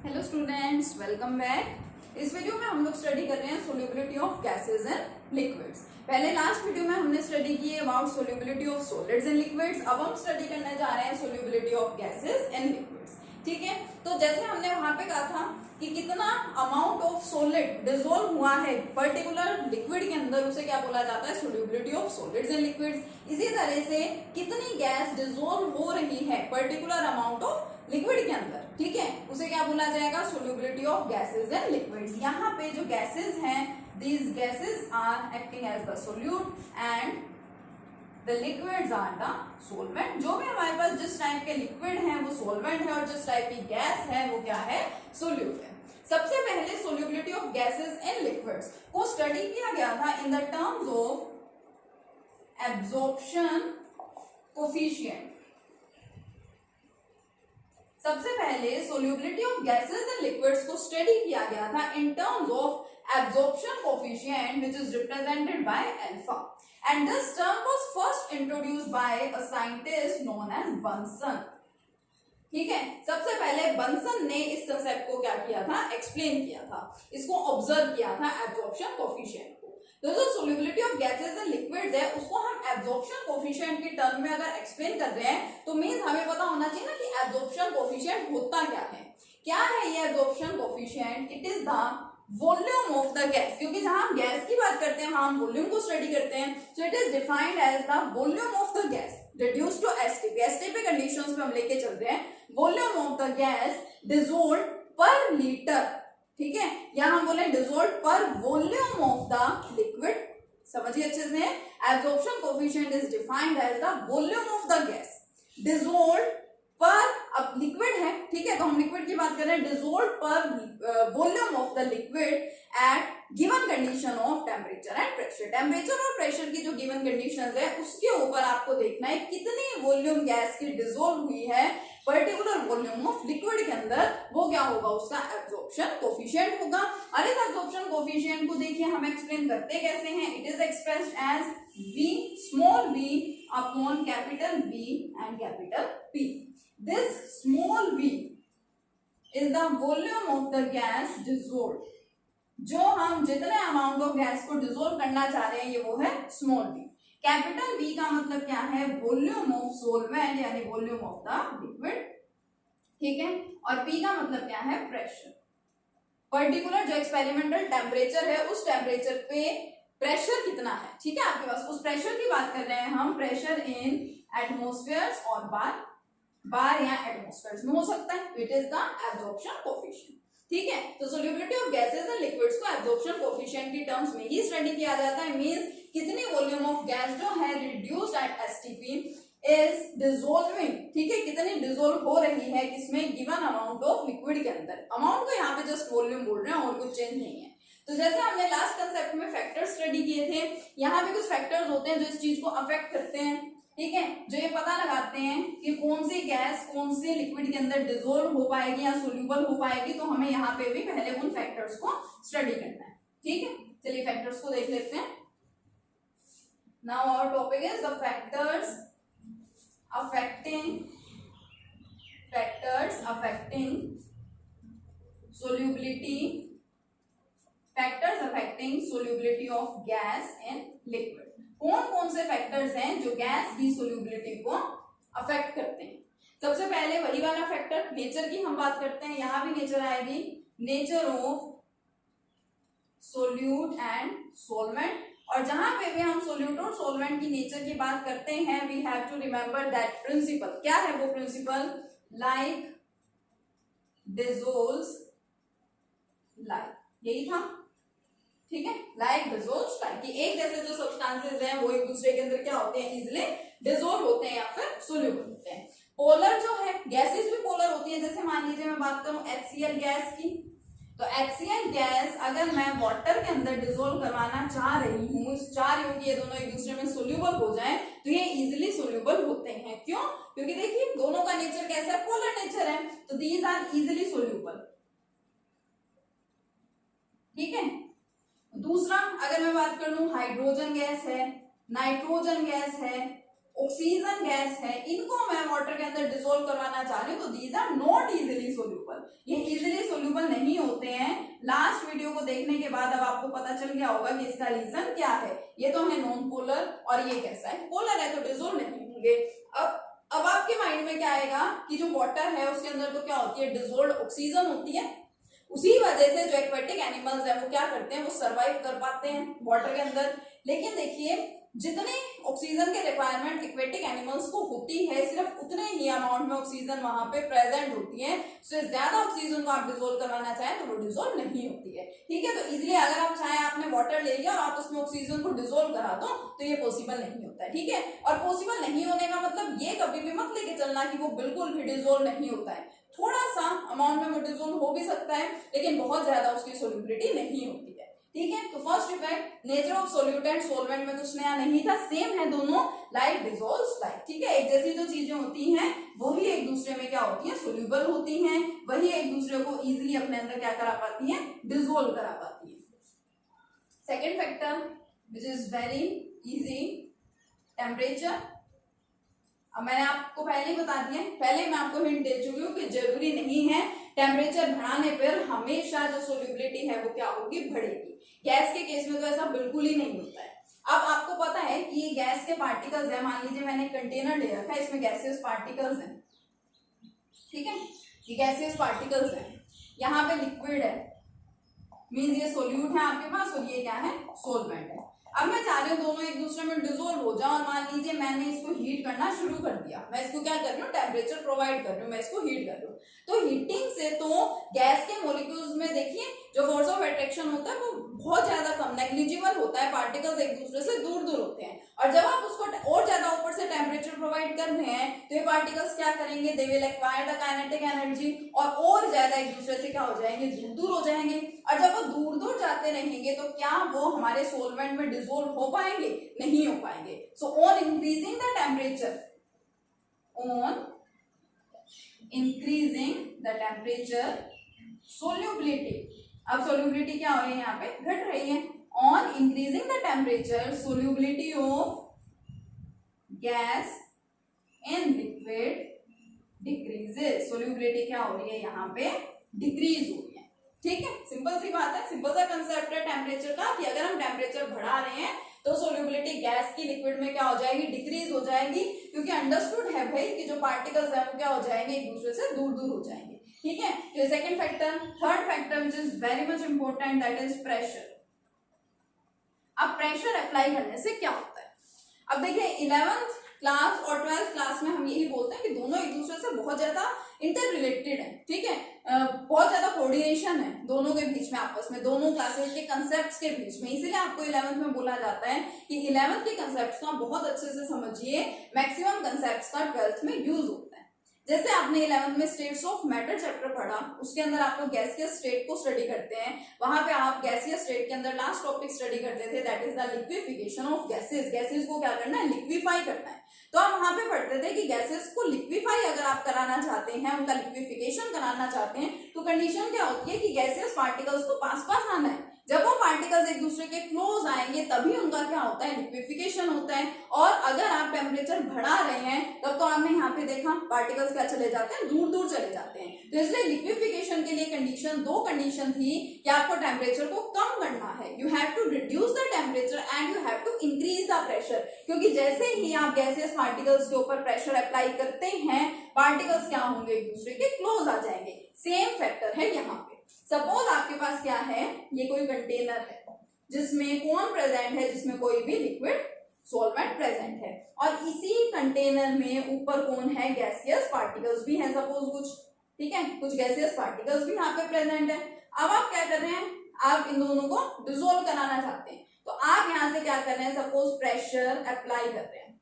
Hello students, welcome back. इस video में हम लोग स्टडी कर रहे हैं solubility of gases and liquids. पहले लास्ट वीडियो में हमने स्टडी की है about solubility of solids and liquids. अब हम स्टडी करने जा रहे हैं solubility of gases and liquids. ठीक है, तो जैसे हमने वहां पे कहा था कि कितना अमाउंट ऑफ सॉलिड डिसॉल्व हुआ है पर्टिकुलर लिक्विड के अंदर, उसे क्या बोला जाता है, solubility of solids and liquids. इसी तरह से कितनी गैस डिसॉल्व हो रही है पर्टिकुलर अमाउंट ऑफ लिक्विड के अंदर, ठीक है, उसे क्या बोला जाएगा, solubility of gases and liquids. यहाँ पे जो गैसेस हैं, these gases are acting as the solute and the liquids are the solvent। जो भी हमारे पास जिस टाइप के लिक्विड है वो सोलवेंट है और जिस टाइप की गैस है वो क्या है, सोल्यूट है। सबसे पहले solubility of gases and liquids को स्टडी किया गया था in the terms of absorption coefficient. सबसे पहले solubility of gases and liquids को स्टडी किया गया था in terms of absorption coefficient, which is represented by alpha, and this term was first introduced by a scientist known as Bunsen। ठीक है, सबसे पहले बंसन ने इस कंसेप्ट को क्या किया था, एक्सप्लेन किया था, इसको ऑब्जर्व किया था एब्जॉर्प्शन कोफिशिएंट को। तो जो solubility of gases and liquids है उसको हम एब्जॉर्प्शन कोफिशिएंट के टर्म में अगर एक्सप्लेन कर रहे हैं तो मींस हमें पता होना चाहिए ना कि एब्जॉर्प्शन कोफिशिएंट होता क्या है। क्या है ये absorption coefficient? It is the volume of the gas, क्योंकि जहां हम गैस की बात करते हैं वहां हम वॉल्यूम को स्टडी करते हैं। So it is defined as the volume of the gas reduce to STP. STP conditions पे हम लेके चल रहे हैं, volume of the gas dissolved per litre. ठीक है, यहां हम बोले डिसॉल्व्ड पर वॉल्यूम ऑफ द लिक्विड। समझिए अच्छे से, absorption coefficient is defined as the volume of the gas dissolved per, अब लिक्विड है, ठीक है, तो हम लिक्विड की बात कर रहे हैं, डिसॉल्व्ड पर volume of the liquid at given condition of temperature and pressure. Temperature और प्रेशर की जो गिवन कंडीशंस है उसके ऊपर आपको देखना है कितनी वॉल्यूम गैस की डिसॉल्व हुई है पर्टिकुलर वॉल्यूम ऑफ लिक्विड के अंदर, वो क्या होगा, उसका एब्जॉर्प्शन कोफिशिएंट होगा। और इस एब्जॉर्प्शन कोफिशिएंट को देखिए हम एक्सप्लेन करते कैसे हैं। It is expressed as V small v upon capital B and capital P। This small v is the volume of the gas dissolved। जो हम जितने अमाउंट ऑफ गैस को डिसॉल्व करना चाह रहे हैं ये वो है स्मॉल v। कैपिटल V का मतलब क्या है, वॉल्यूम ऑफ सोलवेंट यानी वॉल्यूम ऑफ द लिक्विड। ठीक है, और P का मतलब क्या है, प्रेशर। पर्टिकुलर जो एक्सपेरिमेंटल टेम्परेचर है उस टेम्परेचर पे प्रेशर कितना है, ठीक है, आपके पास उस प्रेशर की बात कर रहे हैं हम। प्रेशर इन एटमॉस्फेयर और बार या एटमॉस्फेयर में हो सकता है। It is the absorption coefficient. ठीक है, तो solubility of gases and liquids को एब्जॉर्प्शन कोफिशिएंट की टर्म्स में ही स्टडी किया जाता है। मींस कितनी वॉल्यूम ऑफ गैस जो है reduced at STP is dissolving. ठीक है, कितनी डिसॉल्व हो रही है किसमें, गिवन अमाउंट ऑफ लिक्विड के अंदर। अमाउंट को यहाँ पे जस्ट वॉल्यूम बोल रहे हैं और कुछ चेंज नहीं है। तो जैसे हमने लास्ट कंसेप्ट में फैक्टर्स स्टडी किए थे, यहाँ पे कुछ फैक्टर्स होते हैं जो इस चीज को अफेक्ट करते हैं। ठीक है, जो ये पता लगाते हैं कि कौन सी गैस कौन से लिक्विड के अंदर डिसॉल्व हो पाएगी या सोल्यूबल हो पाएगी, तो हमें यहाँ पे भी पहले उन फैक्टर्स को स्टडी करना है। ठीक है, चलिए फैक्टर्स को देख लेते हैं। Now our topic is the factors affecting solubility of gas and liquid. कौन कौन से फैक्टर्स हैं जो गैस की सोल्यूबिलिटी को अफेक्ट करते हैं। सबसे पहले वही वाला फैक्टर, नेचर की हम बात करते हैं, यहां भी नेचर आएगी, nature of solute and solvent. और जहां पे भी हम सोल्यूट और सोलवेंट की नेचर की बात करते हैं, we have to remember that principle. क्या है वो प्रिंसिपल, लाइक डिसॉल्व्स लाइक, यही था। ठीक है, लाइक डिसॉल्व्स लाइक, कि एक जैसे जो सब्सटेंसेस हैं वो एक दूसरे के अंदर क्या होते हैं, इजिली डिसॉल्व होते हैं या फिर सोल्यूबल होते हैं। पोलर जो है, गैसेस भी पोलर होती है। जैसे मान लीजिए मैं बात करूं HCl गैस की, तो HCl गैस अगर मैं वाटर के अंदर डिसॉल्व करवाना चाह रही हूँ, चाह रही हूँ कि ये दोनों एक दूसरे में सोल्यूबल हो जाएं, तो ये इजिली सोल्यूबल होते हैं। क्यों? क्योंकि देखिए दोनों का नेचर कैसा है, पोलर नेचर है, तो दीज आर इजिली सोल्यूबल। ठीक है, दूसरा अगर मैं बात कर लूं, हाइड्रोजन गैस है, नाइट्रोजन गैस है, ऑक्सीजन गैस है, इनको मैं वाटर के अंदर डिसॉल्व करवाना चाह रही हूँ, तो these are not easily soluble. ये इजिली हैं। लास्ट वीडियो को देखने के बाद अब आपको पता चल गया होगा कि इसका रीजन क्या है। ये तो है नॉन पोलर और ये कैसा है, पोलर है तो डिसोल्व नहीं होंगे। अब आपके माइंड में क्या आएगा कि जो वाटर है उसके अंदर तो क्या होती है, डिसोल्व ऑक्सीजन होती है। उसी वजह से जो एक्वेटिक एनिमल्स है वो क्या करते हैं, वो सरवाइव कर पाते हैं वाटर के अंदर। लेकिन देखिए जितने ऑक्सीजन के रिक्वायरमेंट एक्वेटिक एनिमल्स को होती है, सिर्फ उतने ही अमाउंट में ऑक्सीजन वहां पे प्रेजेंट होती है। उससे ज्यादा ऑक्सीजन को आप डिसोल्व करवाना चाहें तो वो डिसोल्व नहीं होती है। ठीक है, तो इजिली अगर आप चाहें आपने वाटर ले लिया और आप उसमें ऑक्सीजन को डिसोल्व करा दो तो ये पॉसिबल नहीं होता है। ठीक है, और पॉसिबल नहीं होने का मतलब ये कभी भी मत लेके चलना कि वो बिल्कुल भी डिसोल्व नहीं होता है। थोड़ा सा अमाउंट में वो डिसोल्व हो भी सकता है लेकिन बहुत ज्यादा उसकी सोल्युबिलिटी नहीं होती है। ठीक है, तो first effect nature of solute and solvent में कुछ नया नहीं था, सेम है दोनों, लाइक डिसॉल्व्स लाइक। ठीक है, एक जैसी जो चीजें होती हैं वही एक दूसरे में क्या होती है, सोल्यूबल होती हैं, वही एक दूसरे को इजीली अपने अंदर क्या करा पाती हैं, डिसॉल्व करा पाती हैं। Second factor which is very easy, temperature. अब मैंने आपको पहले ही बता दिया, पहले मैं आपको हिंट दे चुकी हूँ कि जरूरी नहीं है टेम्परेचर बढ़ाने पर हमेशा जो सोल्यूबिलिटी है वो क्या होगी, बढ़ेगी। गैस के केस में तो ऐसा बिल्कुल ही नहीं होता है। अब आपको पता है कि ये गैस के पार्टिकल्स है, मान लीजिए मैंने कंटेनर ले रखा है, इसमें गैसियस पार्टिकल्स हैं। ठीक है, ये गैसियस पार्टिकल्स हैं, यहाँ पे लिक्विड है, मींस ये सोल्यूट है आपके पास और ये क्या है, सोलवेंट है। अब मैं चाह रही हूँ दोनों एक दूसरे में डिसॉल्व हो जाए और मान लीजिए मैंने इसको हीट करना शुरू कर दिया, मैं इसको क्या कर रही हूँ, टेम्परेचर प्रोवाइड कर रही हूँ, मैं इसको हीट कर रही हूँ। तो हीटिंग से तो गैस के मॉलिक्यूल्स में देखिए जो फोर्स ऑफ अट्रैक्शन होता है वो बहुत ज्यादा कम, नेग्लिजिबल होता है, पार्टिकल्स एक दूसरे से दूर दूर होते हैं। और जब आप उसको और ज्यादा ऊपर से टेम्परेचर प्रोवाइड कर रहे हैं तो ये पार्टिकल्स क्या करेंगे, they will acquire the kinetic energy और ज्यादा एक दूसरे से क्या हो जाएंगे, दूर दूर हो जाएंगे। और जब वो दूर दूर जाते रहेंगे तो क्या वो हमारे सोलवेंट में डिसॉल्व हो पाएंगे, नहीं हो पाएंगे। So on increasing the temperature, on increasing the temperature solubility, अब सोल्यूबिलिटी क्या हो रही है, यहाँ पे घट रही है। On increasing the temperature solubility of gas in liquid decreases, solubility क्या हो रही है, यहाँ पे डिक्रीज हो रही है। ठीक है, सिंपल सी बात है, सिंपल सा कंसेप्ट है टेम्परेचर का कि अगर हम टेम्परेचर बढ़ा रहे हैं तो सोल्यूबिलिटी गैस की लिक्विड में क्या हो जाएगी, डिक्रीज हो जाएगी, क्योंकि अंडरस्टूड है भाई कि जो पार्टिकल्स है वो क्या हो जाएंगे, एक दूसरे से दूर दूर हो जाएंगे। ठीक है, तो second factor. Third factor which is very much important, that is pressure. अब प्रेशर अप्लाई करने से क्या होता है, अब देखिए 11th क्लास और 12th क्लास में हम यही बोलते हैं कि दोनों एक दूसरे से बहुत ज्यादा इंटर रिलेटेड है। ठीक है, बहुत ज्यादा कोऑर्डिनेशन है दोनों के बीच में, आपस में, दोनों क्लासेस के कंसेप्ट्स के बीच में। इसीलिए आपको 11th में बोला जाता है कि 11th के कंसेप्ट्स को आप बहुत अच्छे से समझिए, मैक्सिमम कंसेप्ट्स का 12th में यूज होता है। जैसे आपने 11th में स्टेट्स ऑफ मैटर चैप्टर पढ़ा, उसके अंदर आप लोग गैसियस स्टेट को स्टडी करते हैं, वहां पे आप गैसियस स्टेट के अंदर लास्ट टॉपिक स्टडी करते थे, that is the liquefaction of gases. Gases को क्या करना है, लिक्विफाई करना है। तो आप वहां पे पढ़ते थे कि गैसेस को लिक्विफाई अगर आप कराना चाहते हैं, उनका लिक्विफिकेशन कराना चाहते हैं, तो कंडीशन क्या होती है कि गैसियस पार्टिकल्स को पास पास आना है। जब वो पार्टिकल्स एक दूसरे के क्लोज आएंगे तभी उनका क्या होता है, लिक्विफिकेशन होता है। और अगर आप टेम्परेचर बढ़ा रहे हैं तब तो आपने यहाँ पे देखा पार्टिकल्स क्या चले जाते हैं, दूर दूर चले जाते हैं। तो इसलिए लिक्विफिकेशन के लिए कंडीशन, दो कंडीशन थी कि आपको टेम्परेचर को कम करना है, you have to reduce the temperature and you have to increase the pressure. क्योंकि जैसे ही आप गैसियस पार्टिकल्स के ऊपर प्रेशर अप्लाई करते हैं, पार्टिकल्स क्या होंगे, एक दूसरे के क्लोज आ जाएंगे। सेम फैक्टर है यहाँ पे। सपोज आपके पास क्या है, ये कोई कंटेनर है जिसमें कौन प्रेजेंट है, जिसमें कोई भी लिक्विड सॉल्वेंट प्रेजेंट है, और इसी कंटेनर में ऊपर कौन है, गैसियस पार्टिकल्स भी हैं सपोज कुछ। ठीक है, कुछ गैसियस पार्टिकल्स भी यहाँ पे प्रेजेंट है। अब आप क्या कर रहे हैं, आप इन दोनों को डिसॉल्व कराना चाहते हैं, तो आप यहाँ से क्या कर रहे हैं, सपोज प्रेशर अप्लाई कर रहे हैं।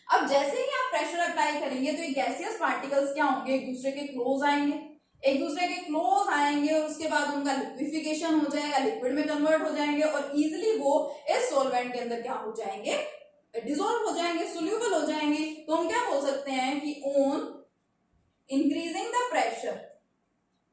अब जैसे ही आप प्रेशर अप्लाई करेंगे तो ये गैसियस पार्टिकल्स क्या होंगे, एक दूसरे के क्लोज आएंगे, एक दूसरे के क्लोज आएंगे और उसके बाद उनका लिक्विफिकेशन हो जाएगा, लिक्विड में कन्वर्ट हो जाएंगे और इजीली वो इस सॉल्वेंट के अंदर क्या हो जाएंगे, डिसॉल्व हो जाएंगे, सोल्यूबल हो जाएंगे। तो हम क्या बोल सकते हैं कि on increasing the pressure,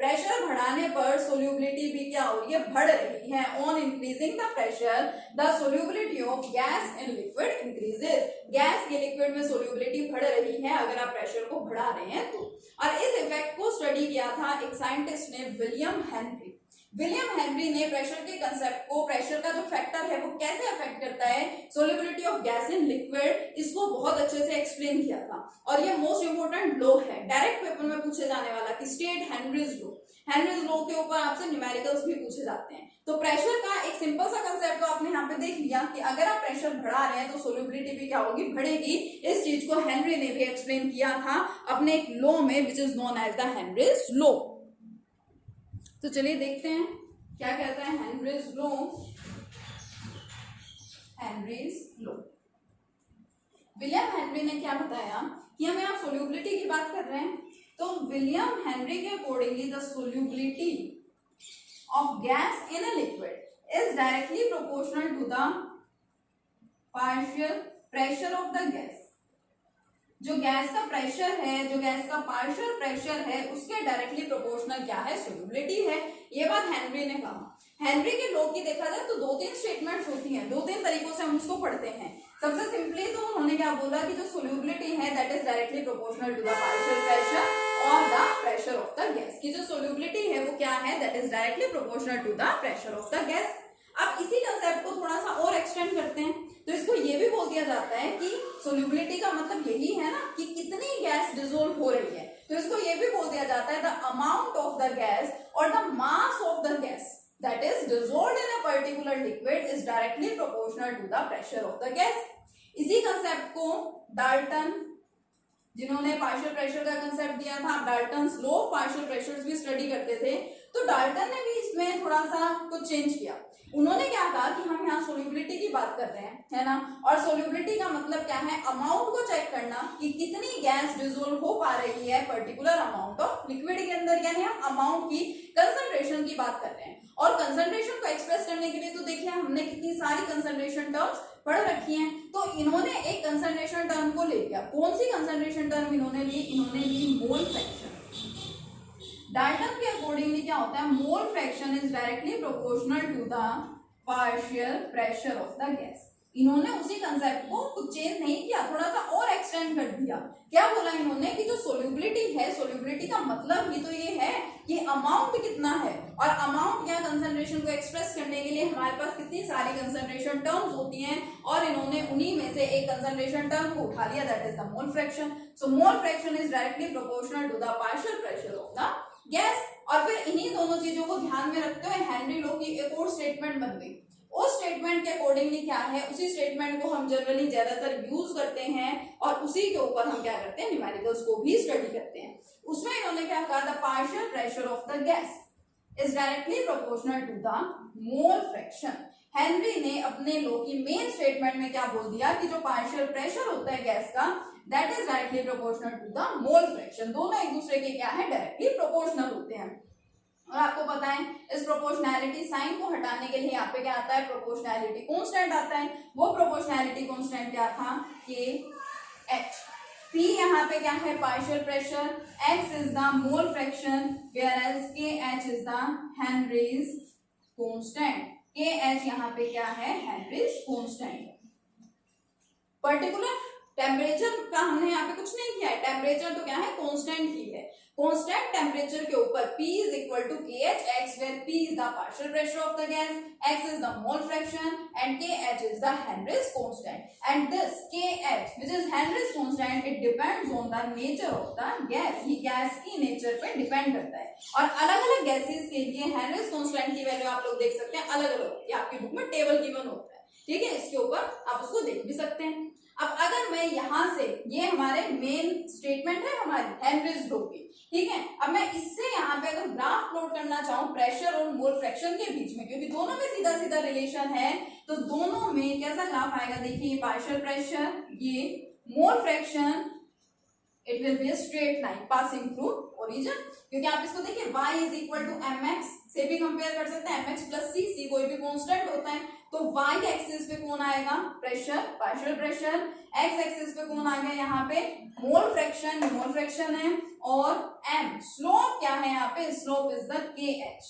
pressure बढ़ाने पर सोल्यूबिलिटी भी क्या हो रही है, बढ़ रही है। On increasing the pressure the solubility of gas in liquid increases, gas के लिक्विड में सोल्यूबिलिटी बढ़ रही है अगर आप प्रेशर को बढ़ा रहे हैं तो। और इस इफेक्ट को स्टडी किया था एक साइंटिस्ट ने, विलियम हेनरी। विलियम हेनरी ने प्रेशर के कंसेप्ट को, प्रेशर का जो फैक्टर है वो कैसे अफेक्ट करता है solubility of gas in liquid, इसको बहुत अच्छे से एक्सप्लेन किया था। और ये मोस्ट इंपोर्टेंट लॉ है, डायरेक्ट पेपर में पूछे जाने वाला कि state Henrys law. Henry's law के ऊपर आपसे न्यूमेरिकल्स भी पूछे जाते हैं। तो प्रेशर का एक सिंपल सा कंसेप्ट तो आपने यहाँ पे देख लिया कि अगर आप प्रेशर बढ़ा रहे हैं तो सोल्युबिलिटी भी क्या होगी, बढ़ेगी। इस चीज को हेनरी ने भी एक्सप्लेन किया था अपने एक लॉ में which is known as the Henry's law. तो चलिए देखते हैं क्या कहता है Henry's law. Henry's law, William Henry ने क्या बताया कि हम यहाँ सोल्युबिलिटी की बात कर रहे हैं, तो विलियम हेनरी के accordingly the solubility of gas in a liquid is directly proportional to the partial pressure of the gas। जो गैस का प्रेशर है, जो गैस का पार्शियल प्रेशर है, उसके डायरेक्टली प्रोपोर्शनल क्या है, सोल्युबिलिटी है। ये बात हेनरी ने कहा। हेनरी के लॉ की देखा जाए तो 2-3 स्टेटमेंट्स होती हैं, 2-3 तरीकों से हम उसको पढ़ते हैं। सबसे सिंपली तो उन्होंने क्या बोला कि जो सोल्युबिलिटी है that is directly proportional to the partial pressure और the pressure of the gas, की जो सोल्युबिलिटी है वो क्या है, that is directly proportional to the pressure of the gas. अब इसी कंसेप्ट को थोड़ा सा और एक्सटेंड करते हैं तो इसको ये भी बोल दिया जाता है कि सोल्युबिलिटी का मतलब यही है ना कि कितनी गैस डिसोल्व हो रही है, तो इसको ये भी बोल दिया जाता है the amount of the gas और the mass of the gas that is dissolved in a particular liquid is directly proportional to the pressure of the gas। इसी कंसेप्ट को डाल्टन, जिन्होंने पार्शियल प्रेशर का कंसेप्ट दिया था, Dalton's law of partial pressures भी study करते थे, तो डाल्टन ने भी इसमें थोड़ा सा कुछ चेंज किया। उन्होंने क्या कहा कि हम यहाँ सोल्युबिलिटी की बात कर रहे हैं, है ना, और सोल्युबिलिटी का मतलब क्या है, अमाउंट को चेक करना कि कितनी गैस डिसोल्व हो पा रही है पर्टिकुलर अमाउंट ऑफ लिक्विड के अंदर, यानी हम अमाउंट की, कंसंट्रेशन की बात कर रहे हैं। और कंसंट्रेशन को एक्सप्रेस करने के लिए तो देखिए हमने कितनी सारी कंसंट्रेशन टर्म्स पढ़ रखी हैं, तो इन्होंने एक कंसंट्रेशन टर्म को ले लिया। कौन सी कंसंट्रेशन टर्म इन्होंने ली, इन्होंने ली मोल फ्रैक्शन। डाल्टन के अकॉर्डिंगली क्या होता है, mole fraction is directly proportional to the partial pressure of the gas. इन्होंने उसी कंसेप्ट को कुछ चेंज नहीं किया, थोड़ा सा और एक्सटेंड कर दिया। क्या बोला इन्होंने कि जो सोल्युबिलिटी है, सोल्युबिलिटी का मतलब ही तो ये है कि अमाउंट कितना है, और अमाउंट या कंसंट्रेशन को एक्सप्रेस करने के लिए हमारे पास कितनी सारी कंसंट्रेशन टर्म्स होती हैं, और इन्होंने उन्हीं में से एक कंसंट्रेशन टर्म को उठा लिया, that is the mole fraction. So mole fraction is directly proportional to the partial pressure of the gas. और फिर इन्हीं दोनों चीजों को ध्यान में रखते हुए हेनरी लॉ की एक और स्टेटमेंट बन गई। उस स्टेटमेंट के अकॉर्डिंगली क्या है, उसी स्टेटमेंट को हम जनरली ज्यादातर यूज करते हैं और उसी के ऊपर हम क्या करते हैं, न्यूमेरिकल्स को भी स्टडी करते हैं। उसमें इन्होंने क्या कहा, the partial pressure of the gas is directly proportional to the mole fraction. Henry ने अपने लॉ की मेन स्टेटमेंट में क्या बोल दिया कि जो पार्शियल प्रेशर होता है गैस का, that is directly proportional to the mole fraction. दोनों एक दूसरे के क्या है, डायरेक्टली प्रोपोर्शनल होते हैं। और आपको पता है इस प्रोपोर्शनैलिटी साइन को हटाने के लिए यहाँ पे क्या आता है, प्रोपोर्शनैलिटी कांस्टेंट आता है। वो प्रोपोर्शनैलिटी कांस्टेंट क्या था, के एच। पी यहाँ पे क्या है, partial pressure, X is the mole fraction, whereas K H is the Henry's constant. K H यहाँ पे क्या है, हेनरीज कांस्टेंट। पर्टिकुलर टेम्परेचर का हमने यहाँ पे कुछ नहीं किया है, टेम्परेचर तो क्या है, कांस्टेंट ही है। कांस्टेंट टेम्परेचर के ऊपर P is equal to KH x, where P is the partial pressure of the gas, x is the mole fraction, and KH is the Henry's constant. And this KH, which is Henry's constant, it depends on the nature of the gas. ये gas की nature पे depend करता है। और अलग अलग gases के लिए Henry's constant की वैल्यू आप लोग देख सकते हैं अलग अलग, ये आपकी बुक में टेबल गिवन होता है, ठीक है, इसके ऊपर आप उसको देख भी सकते हैं। अब अगर मैं यहां से, ये हमारे मेन स्टेटमेंट है हमारी हेनरीज लॉ की, ठीक है, अब मैं इससे यहाँ पे अगर ग्राफ प्लॉट करना चाहूँ प्रेशर और मोल फ्रैक्शन के बीच में, क्योंकि दोनों में सीधा सीधा रिलेशन है, तो दोनों में कैसा ग्राफ आएगा, देखिए ये पार्शियल प्रेशर, ये mole fraction, it will be a straight line passing through origin, क्योंकि आप इसको देखिए y is equal to mx से भी कंपेयर कर सकते हैं, mx प्लस c कोई भी कांस्टेंट होता है, तो y एक्सिस पे कौन आएगा, pressure, partial pressure, x axis पे कौन आ गया यहाँ पे, मोल फ्रैक्शन है, और m स्लोप क्या है यहाँ पे, slope is the kh,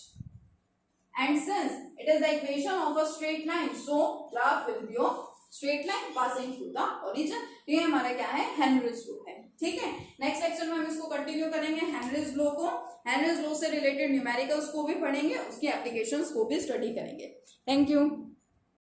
and since it is the equation of a straight line, so graph will be of straight line passing through the origin. ये हमारा क्या है, हेनरीज लॉ है। ठीक है, नेक्स्ट लेक्चर में हम इसको कंटिन्यू करेंगे, हेनरीज लॉ को। हेनरीज लॉ से रिलेटेड न्यूमेरिकल्स को भी पढ़ेंगे, उसकी एप्लीकेशंस को भी स्टडी करेंगे। Thank you.